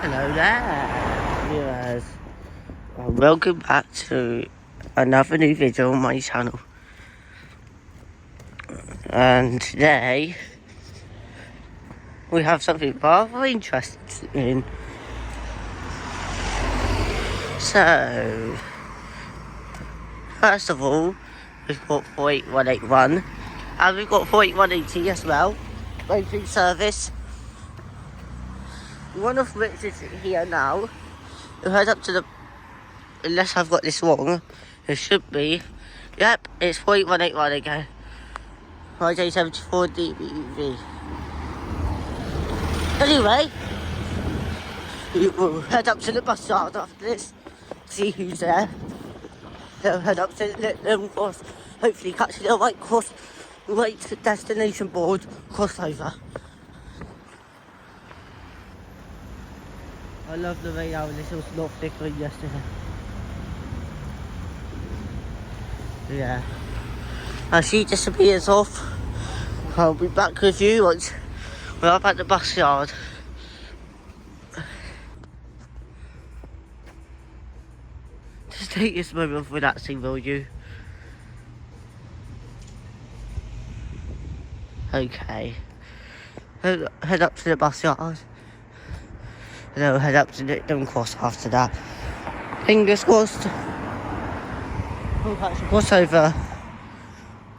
Hello there, viewers. Welcome back to another new video on my channel. And today we have something rather interesting. So, first of all, we've got 48181 and we've got 48180 as well. Waiting service. One of which is here now. We'll head up to the, unless I've got this wrong, it should be, yep, it's 48181 again. RJ74 DBV. Anyway, we will head up to the bus yard after this, see who's there. Then head up to the course, hopefully catch the right course, right destination board crossover. I love the way now this was not flickering yesterday. Yeah. As she disappears off, I'll be back with you once we're up at the bus yard. Just take this moment of relaxing, will you? Okay. Head up to the bus yard. And then we'll head up to the cross after that. Fingers crossed. We'll catch a crossover.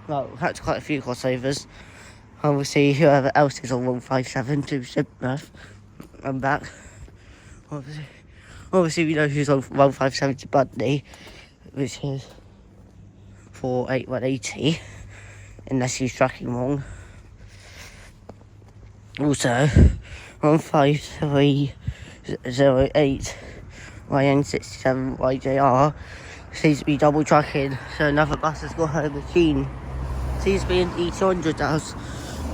Well, we'll catch quite a few crossovers. And we'll see whoever else is on 157 to Exmouth. I'm back. Obviously we know who's on 157 to Budney, which is 48180. Unless he's tracking wrong. Also, 15308 YN67 YJR seems to be double tracking, so another bus has got her machine. Seems to be in E200 house,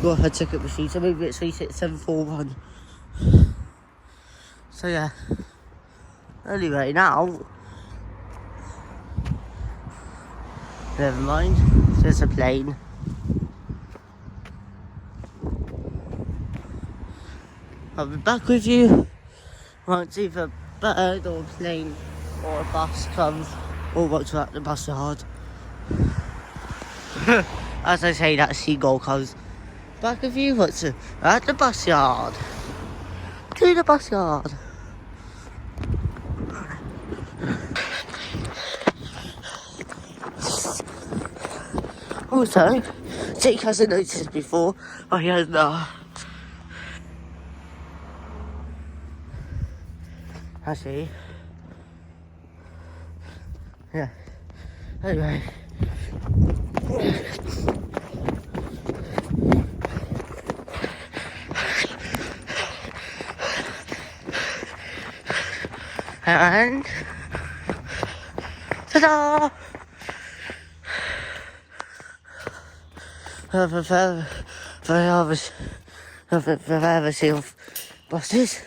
got her ticket machine, so maybe it's 36741. So yeah. Anyway, now, never mind, there's a plane. I'll be back with you once either a bird or a plane or a bus comes or once we're at the bus yard. As I say, that seagull comes. Back with you once we're at the bus yard. To the bus yard. Also, Jake hasn't noticed before. Oh, he has now. Actually, yeah. Anyway, and ta-da! Variety of buses.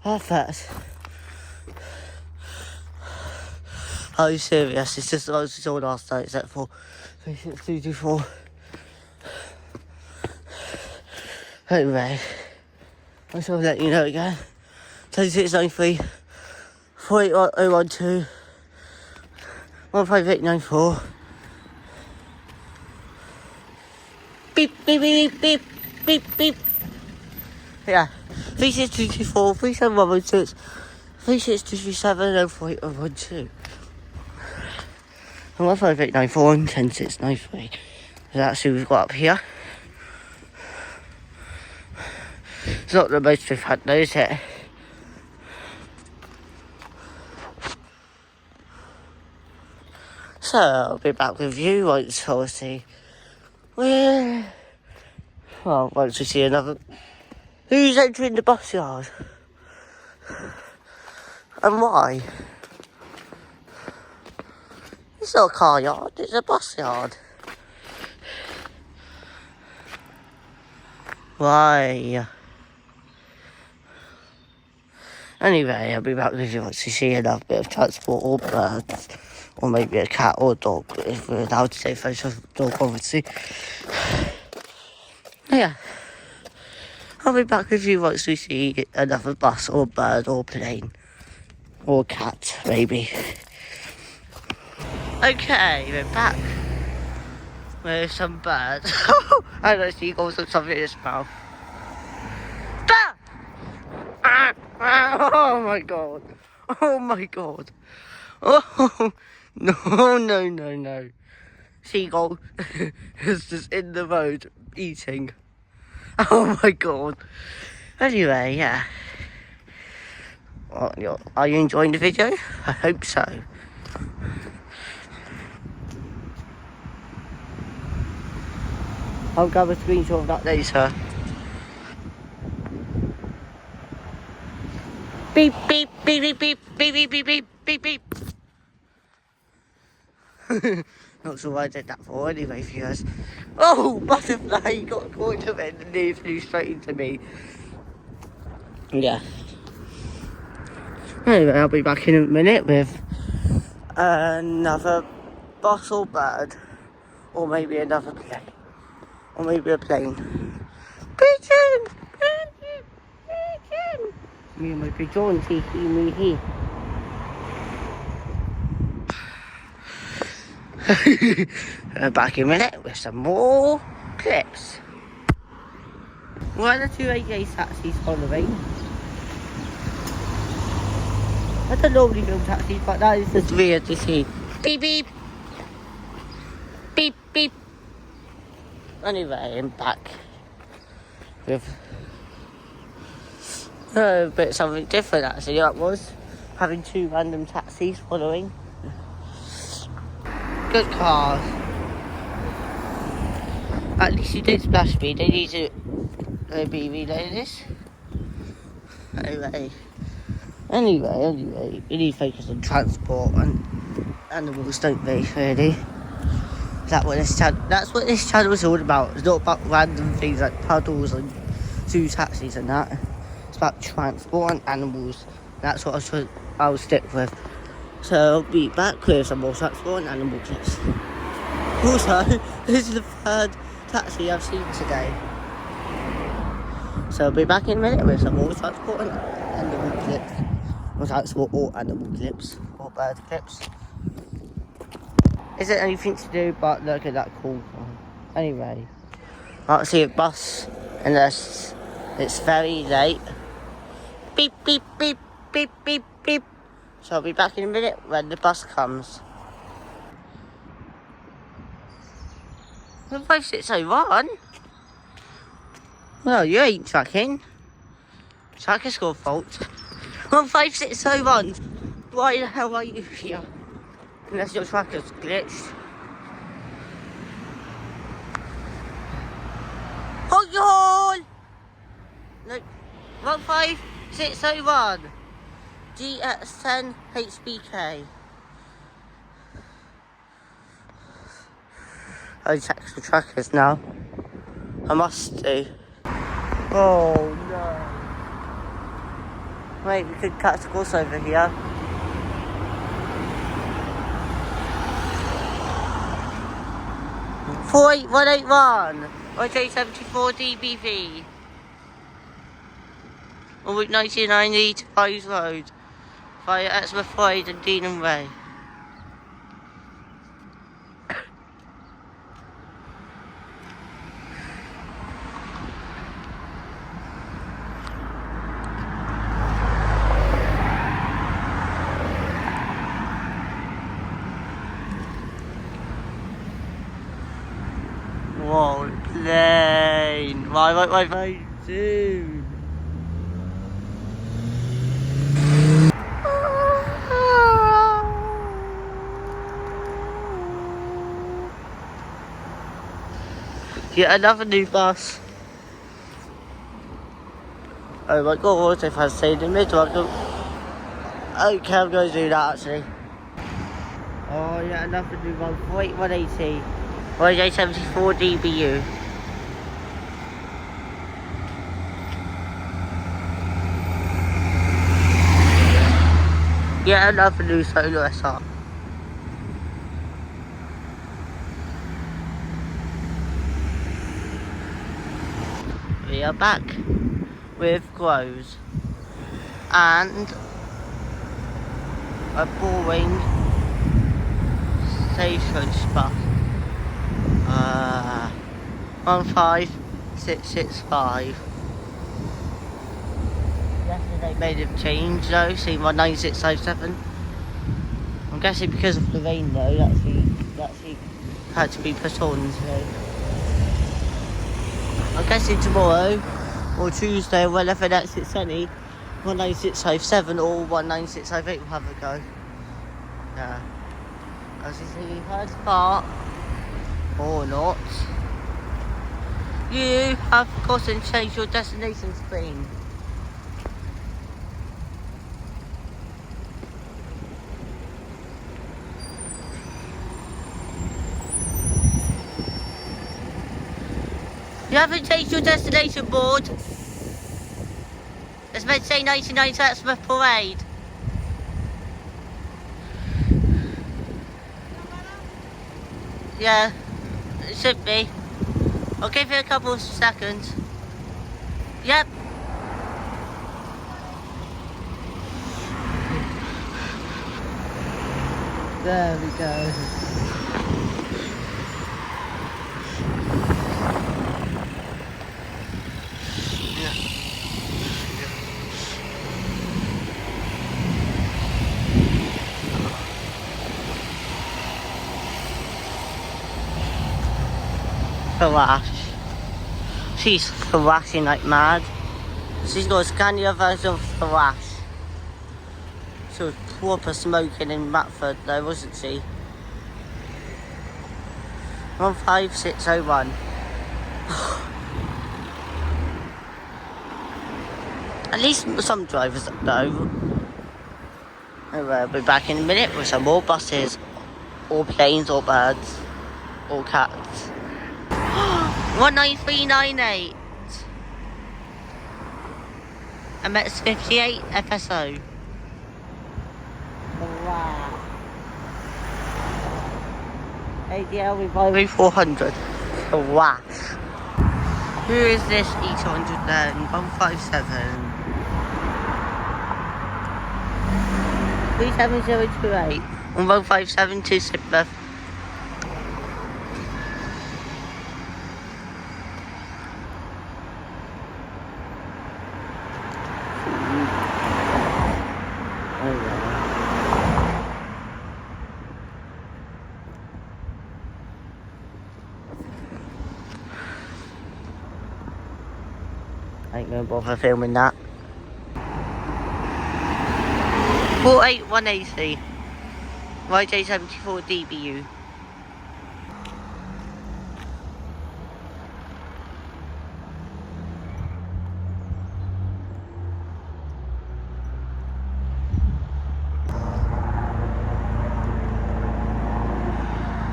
Perfect. Are you serious? It's just like it's all last night, except for 36224. Anyway, I just want to let you know again. 2693 48012 15894. Beep beep beep beep beep beep. Yeah. 36224 37116 36237 and 4812 and 15894 and 10693. That's who we've got up here. It's not the most we've had though, is it? So I'll be back with you once obviously once we see another. Who's entering the bus yard? And why? It's not a car yard, it's a bus yard. Why? Anyway, I'll be back with you once you see another bit of transport or birds. Or maybe a cat or a dog, if we're allowed to take photos of a dog, obviously. Yeah. I'll be back with you once we see another bus or bird or plane. Or cat, maybe. Okay, we're back with some birds. And a seagull with something in his mouth. Oh my god. Oh my god. Oh no. Seagull is just in the road eating. Oh my god. Anyway, yeah. Are you enjoying the video? I hope so. I'll grab a screenshot of that later. Beep, beep, beep, beep, beep, beep, beep, beep, beep, beep. Not sure why I did that for anyway, viewers. Oh, butterfly got caught up in and nearly flew straight into me. Yeah. Anyway, I'll be back in a minute with another bus or bird. Or maybe another plane. Or maybe a plane. Pigeon! Pigeon! Pigeon! Me and my pigeon, he. Back in a minute with some more clips. One or two AJ taxis following. I don't normally film taxis, but that is just weird to see. Beep beep. Beep beep. Anyway, I'm back with a bit something different actually. That was having two random taxis following. Good cars. At least you did splash me. They need to be relaying this. Anyway, we need to focus on transport and animals, don't we, really? That's what this channel is all about. It's not about random things like puddles and zoo taxis and that. It's about transport and animals. That's what I'll stick with. So I'll be back with some more transport and animal clips. Also, this is the third taxi I've seen today. So I'll be back in a minute with some more transport and animal clips. Or transport or animal clips. Or bird clips. Isn't anything to do but look at that cool one. Anyway, I can't see a bus unless it's very late. Beep, beep, beep, beep, beep, beep. So I'll be back in a minute when the bus comes. 5601? Well, you ain't tracking. Tracker's got fault. 15601. Why the hell are you here? Unless your tracker's glitched. Hold your horn! No, 15601. GX10 HBK. I check the trackers now. I must do. Oh no. Wait, we could catch a crossover here. Four 181 YJ74 DBV on Route 99 E to Pines Road via Exmouth Road and Deanham Way. Whoa, plane! My phone soon! Get another new bus. Oh my god, if I stay in the middle, I can... Okay, I'm going to do that actually. Oh yeah, another new one. 180. YJ74 DBU. Yeah, another new solo SR. We are back with grows and a boring station spot. 15665. Yesterday made a change though, see 19657. I'm guessing because of the rain though, that's he had to be put on, so I'm guessing tomorrow or Tuesday or whenever that's it's sunny, 19657 or 19658 will have a go. Yeah. As you see, first part or not, you have forgotten to change your destination screen. You haven't changed your destination board. It's meant to say 1990 Exmouth Parade. Yeah, it should be. I'll give you a couple of seconds. Yep. There we go. Thrash. She's thrashing like mad. She's got a scannier version of thrash. She was proper smoking in Matford though, wasn't she? 15601. At least some drivers though. We'll be back in a minute with some more buses, or planes, or birds, or cats. 19398. MS 58 FSO. Wow. ADL Revival 400. Wow. Who is this E200 then? 157. 37028. 157 to Sidmouth. I ain't gonna bother filming that. 48180. YJ74 DBU.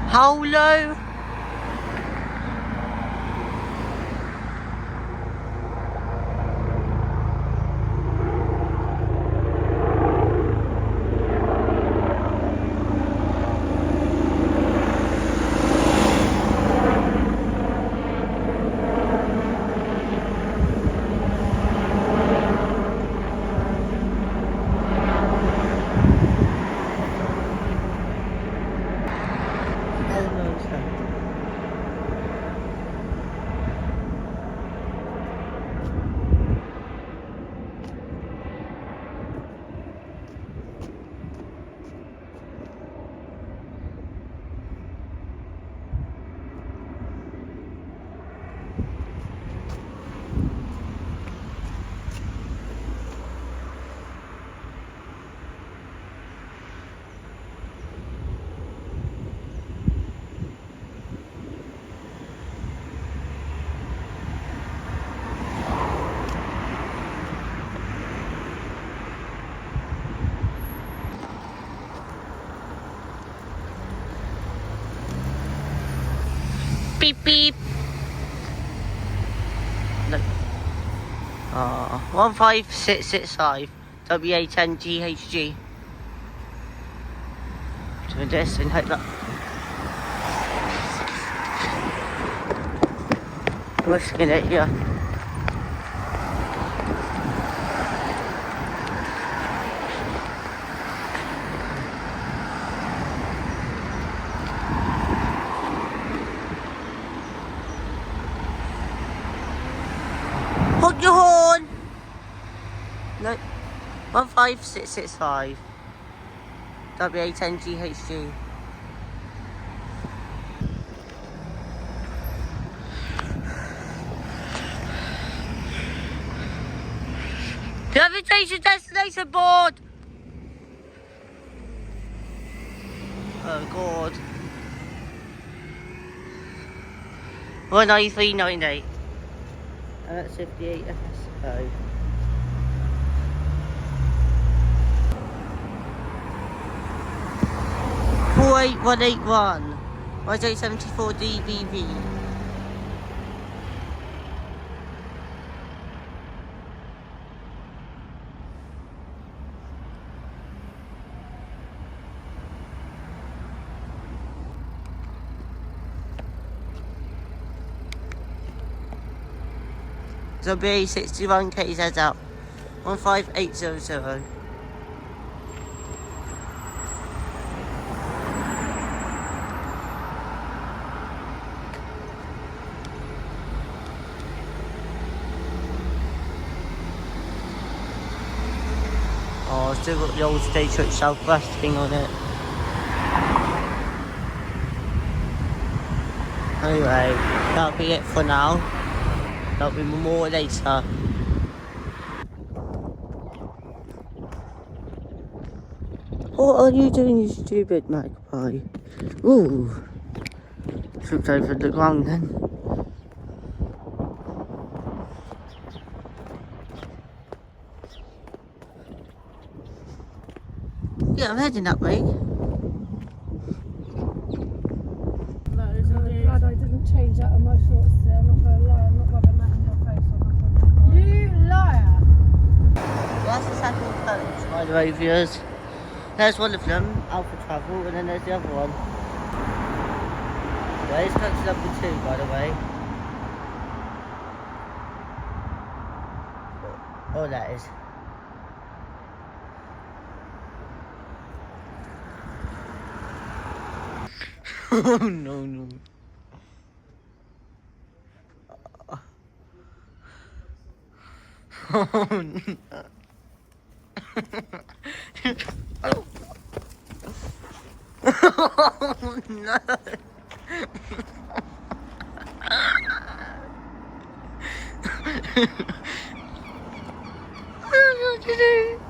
How low? Beep beep. Look. 15665 WA10GHG. Doing this and hope that. Risking it, yeah. Up your horn! No. 15665. WA10GHG. Navigation destination board! Oh god. 19398. And that's 58 FSO. Four 8181. YJ74 DBV. WA61 KZ out. 15800. Oh, I've still got the old Stagecoach Southwest thing on it. Anyway, that'll be it for now. There'll be more later. What are you doing, you stupid magpie? Ooh. Tripped over the ground then. Yeah, I'm heading that way. I'm glad I didn't change that on my shorts today. I'm not going to lie, I'm not rubbing that in your face. You liar! Well, that's the second coach, by the way, viewers. There's one of them, Alpha Travel, and then there's the other one. Yeah, it's coach number 2, by the way. Oh, that is. Oh, no. Oh, no. Oh, no. I don't know what to do.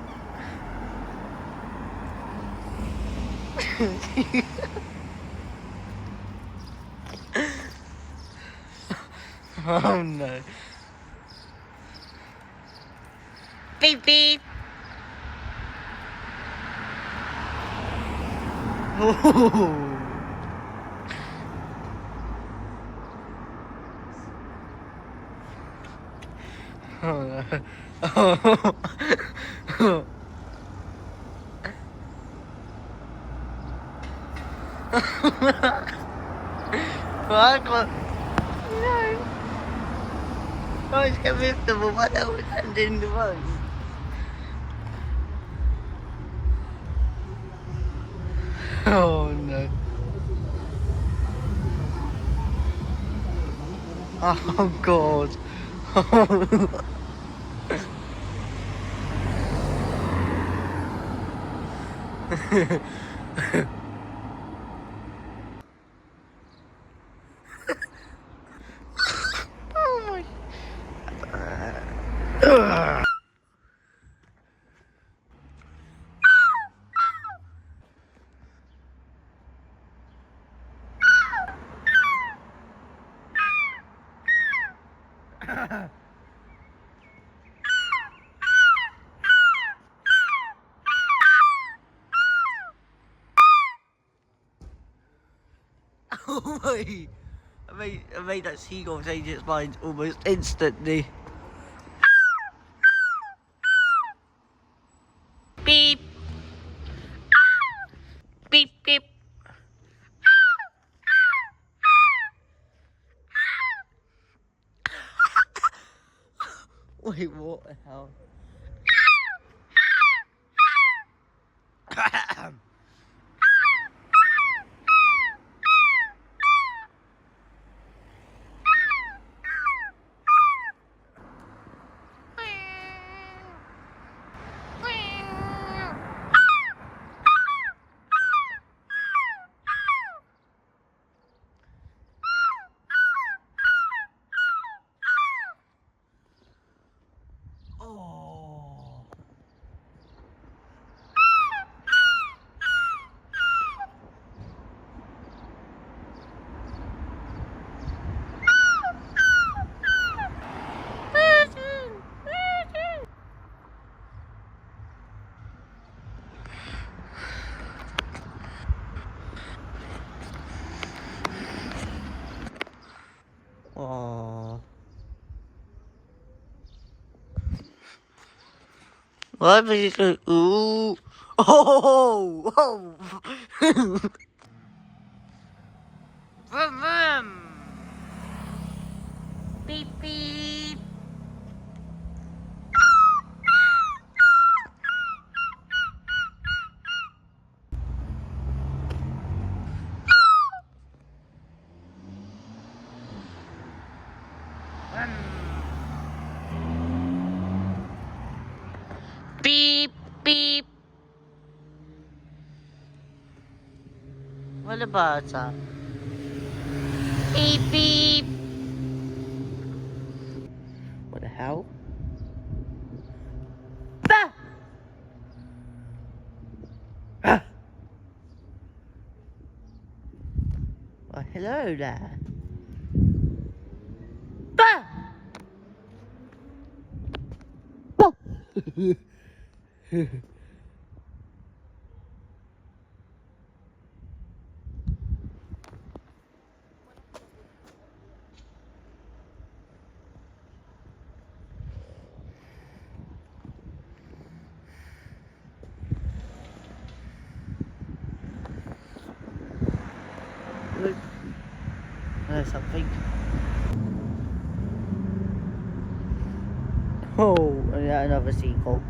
Oh no. Beep beep. Oh. Oh no. Oh. Well, I got... No. I was getting rid of what I was in the road. Oh no. Oh god. Oh my. Oh my. I made that seagull change its mind almost instantly. Beep. Beep beep. Wait, what the hell? What was it? Ooh. Oh. Oh. Vroom, vroom. Beep, beep. Beep, beep. What the birds are? Beep, beep. What the hell? Bah! Ah! Well, hello there. Bah! Bah! Look, there's something. Oh, and yeah, another seagull.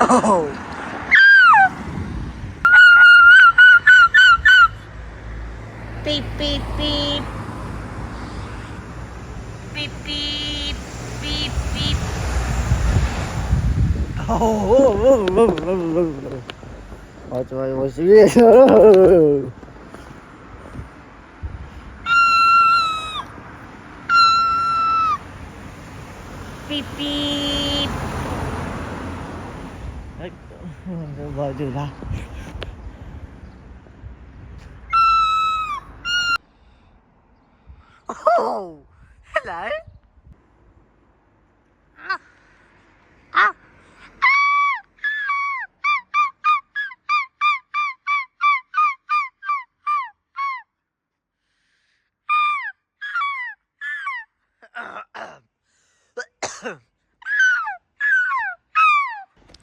Oh! Beep, beep, beep. Beep, beep. Beep, beep. Oh! What do I was this? Beep, beep. I don't want to do that. Oh! Hello? Ah! Ah!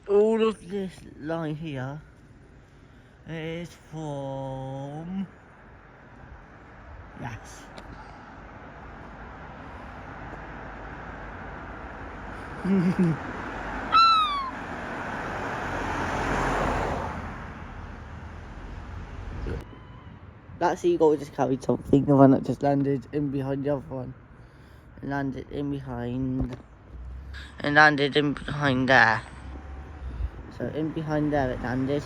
All of this line here is from... Yes. That seagull just carried something, the one that just landed in behind the other one. It landed in behind. And landed in behind there. So in behind there it landed.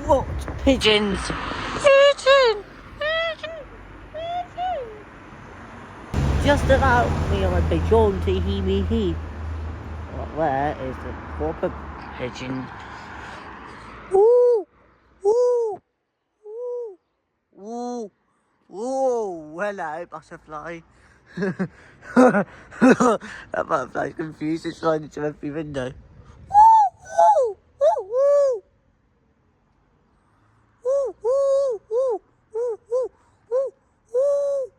What? Pigeons! Pigeon! Pigeon! Pigeon! Just about me on my pigeon, tee me hee. Where is the proper pigeon? Woo! Woo! Woo! Woo! Woo! Hello, butterfly. That butterfly's confused, it's trying into every window. Woo! Woo! Woo! Woo! Woo! Woo! Woo! Woo! Woo!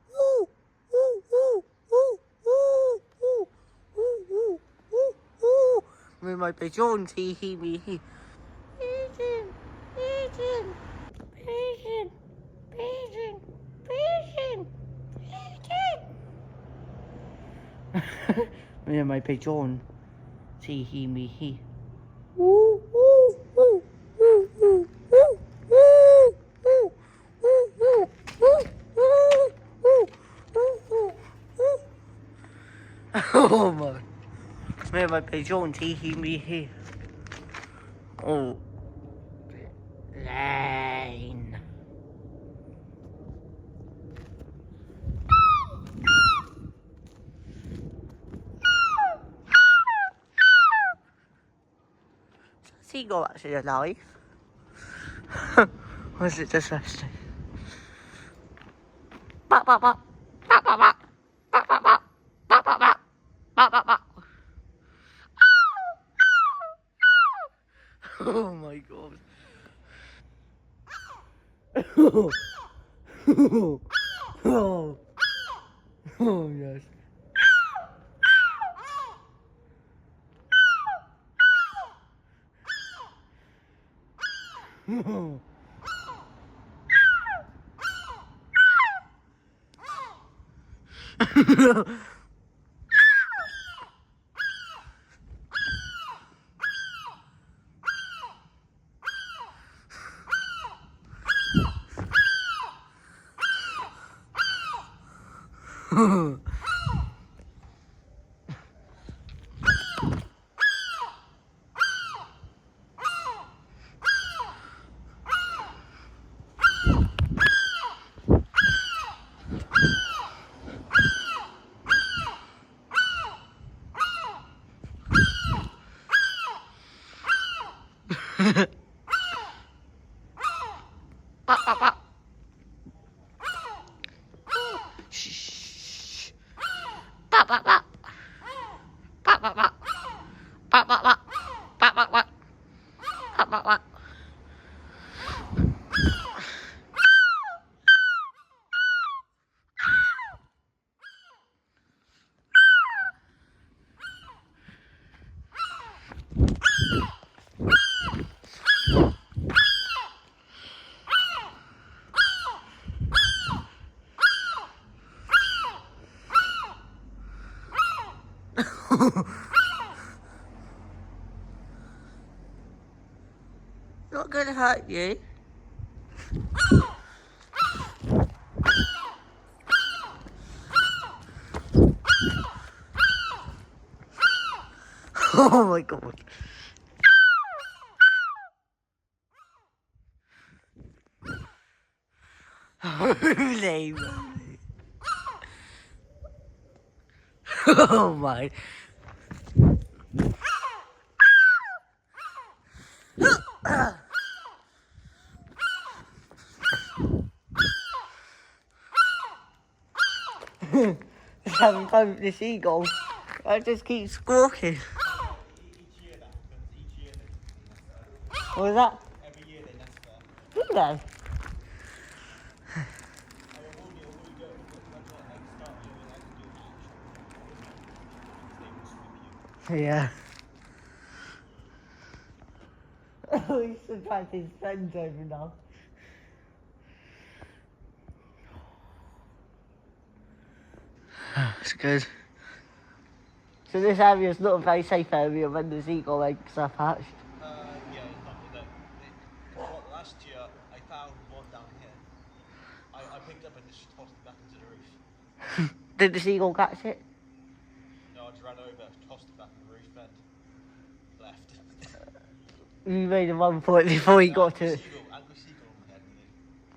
Woo! Woo! Woo! Woo! Woo! Woo! Woo! Woo! With my pigeon, tee hee me hee. Pigeon! Pigeon! Pigeon! Pigeon! Pigeon! Pigeon! Me and my pigeon, tee hee me hee. Woo! Woo! Woo! Woo! Woo! Woo! Woo! Woo! Woo! Woo! Woo! Woo! Woo! Woo! Oh my! Me and my pigeon, tee hee me hee. Oh. Lane. Is he go actually alive? Or is it just resting? Bop, bop, bop. Bop, bop, bop. Bop, bop, bop. Bop, bop, bop. Bop, bop, bop. Oh my god. Oh, oh yes. Shh. Bop, bop, bop. Bop, bop, bop. Bop, bop, bop. Bop, bop, bop. Bop, bop, bop. Not gonna hurt you. Oh my god. Holy moly. Oh my. Just having fun with the seagull. I just keep squawking. What was that? Every year they nest there. Do they? Yeah. Oh, he's surprised his friend's over now. It's good. So this area is not a very safe area when the seagull eggs are hatched. Yeah, it's not. Well, last year I found one down here. I picked up and just tossed it back into the roof. Did the seagull catch it? No, I just ran over, tossed it back in the roof bed, left. You made a run for it before he got to it. Angry seagull on my head.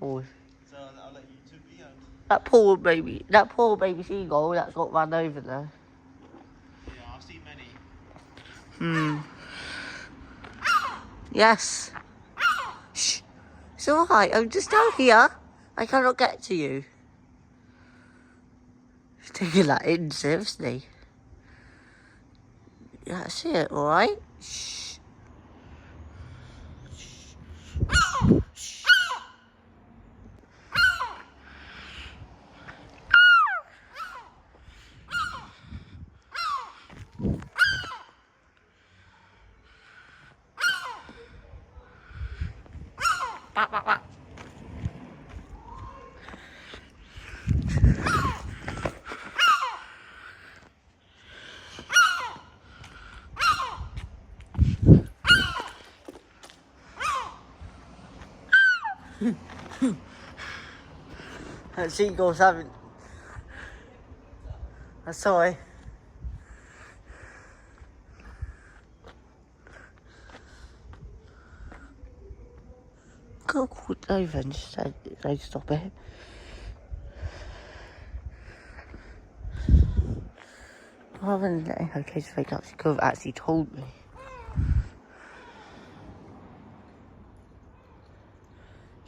Oh. So I'll let you two be out. That poor baby seagull that's got run over there. Yeah, I've seen many. Yes. Shh. It's alright, I'm just down here. I cannot get to you. He's taking that in seriously. That's it, alright? Shh. Shh. Bop, bop, bop. That seagull's having... I'm sorry. Go over and just say stop it. Rather than letting her case fake up, she could have actually told me.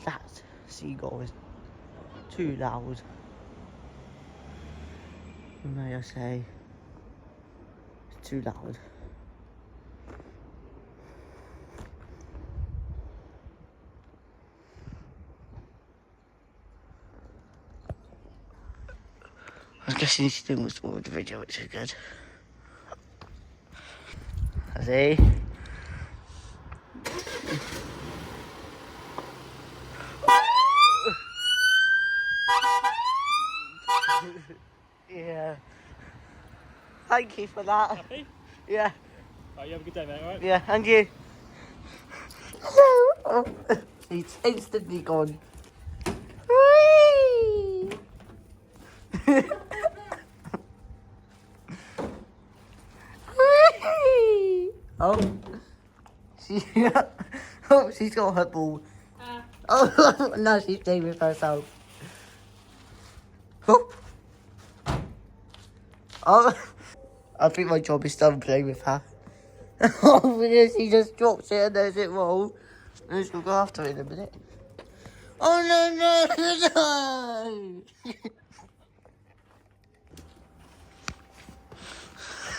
That seagull is too loud. May I say, it's too loud. I'm guessing she's doing most more of the video, which is good. I see. Yeah. Thank you for that. Happy? Yeah. Oh, you have a good day, mate, alright? Yeah, and you. Hello. Oh, he's instantly gone. Whee! Whee! Oh, she's got her ball. Oh, no, she's playing with herself. Oh. Oh, I think my job is done playing with her. Oh, because she just drops it and there's it roll. And she'll go after it in a minute. Oh, no, no,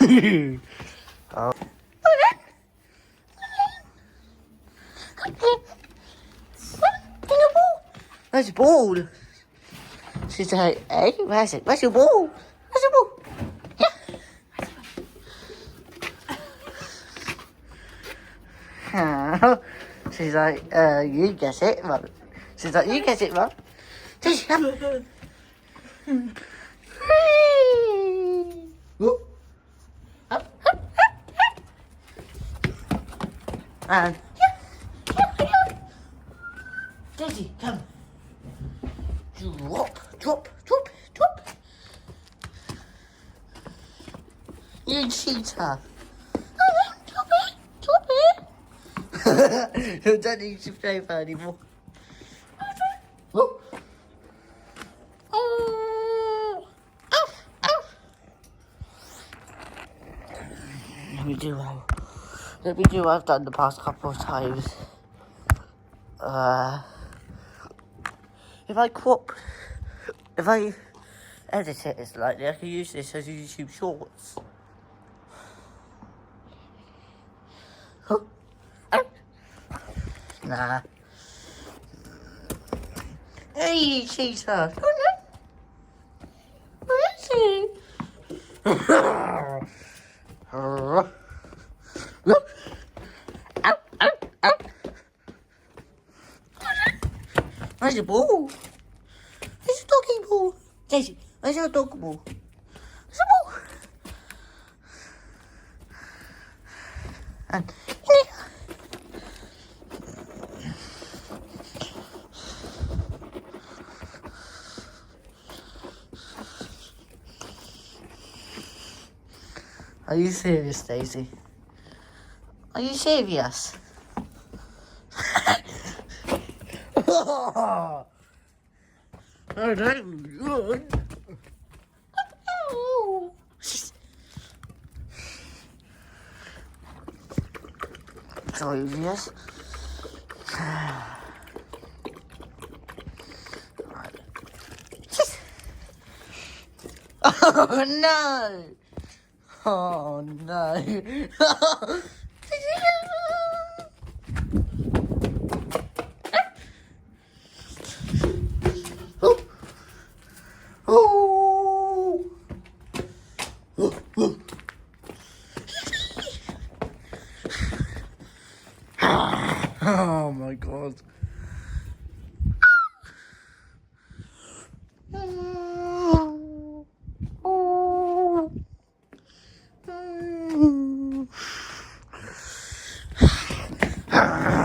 no! Oh. Where's your ball? She's like, hey, where's it? Where's your ball? Where's your ball? Yeah. She's like, you guess it, Mum. She's like, you guess it, Mum. Just come. Whoop. Up, up, up, up. And Daisy, come. Drop, drop, drop, drop. You cheater. Drop it, drop it. You don't need to play with her anymore. Oh. Oh. Ow, ow. Let me do what I've done the past couple of times. If I edit it slightly, I can use this as YouTube Shorts. Oh. Ow. Nah. Hey, cheater! Come on. Where is he? Look. Ow, ow, ow. Where's your ball? Where's your doggy ball? Daisy, where's your dog ball? Where's your ball? And are you serious, Daisy? Are you serious? Oh, that's good. Oh. Sorry, yes. Oh no! Oh no! Oh! Oh my god.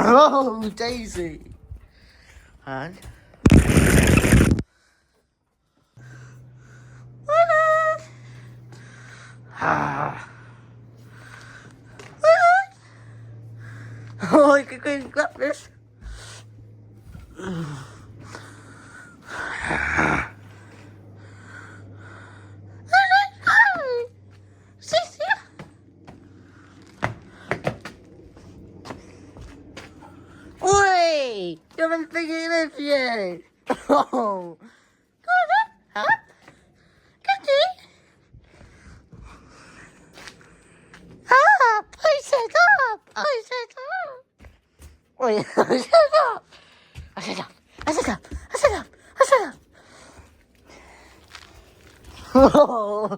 Oh, Daisy. And oh, I can go and grab this. Oi! You haven't figured it out yet. Oh. Go on, huh? Get it. Up! I said up! I said up! Wait, I said up! I said up! I said up! I said up! I said up! Oh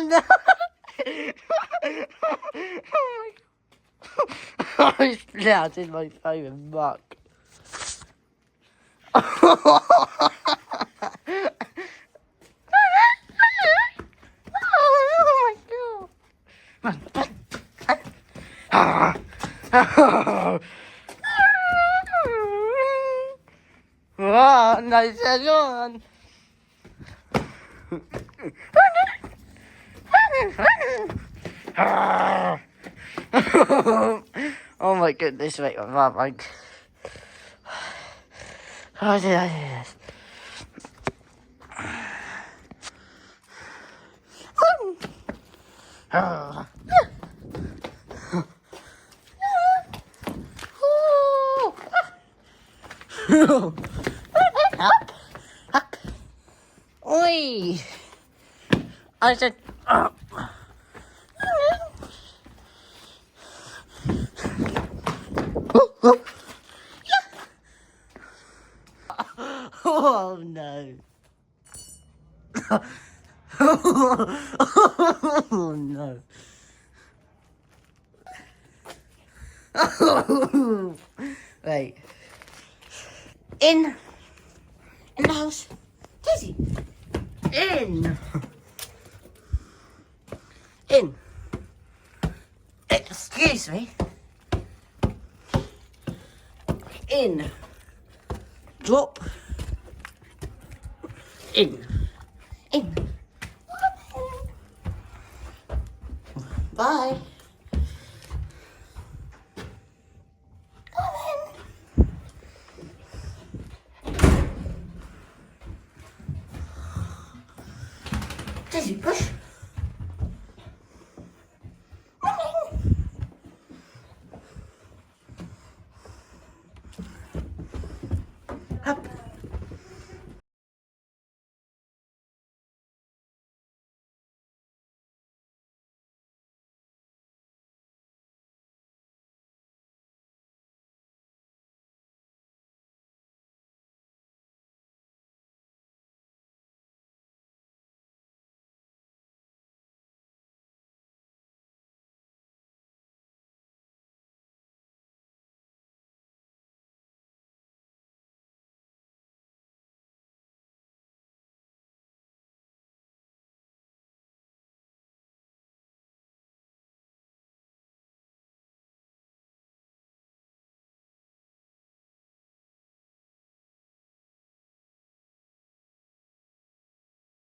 no! I slapped in my favourite muck. Oh my god! Oh, nice one. Oh my goodness, wait, my how did I do this? Up, up. Oi! I said up. Oh no. Oh no. Wait. In the house. Daisy. In. Excuse me. In. Drop. In. Bye.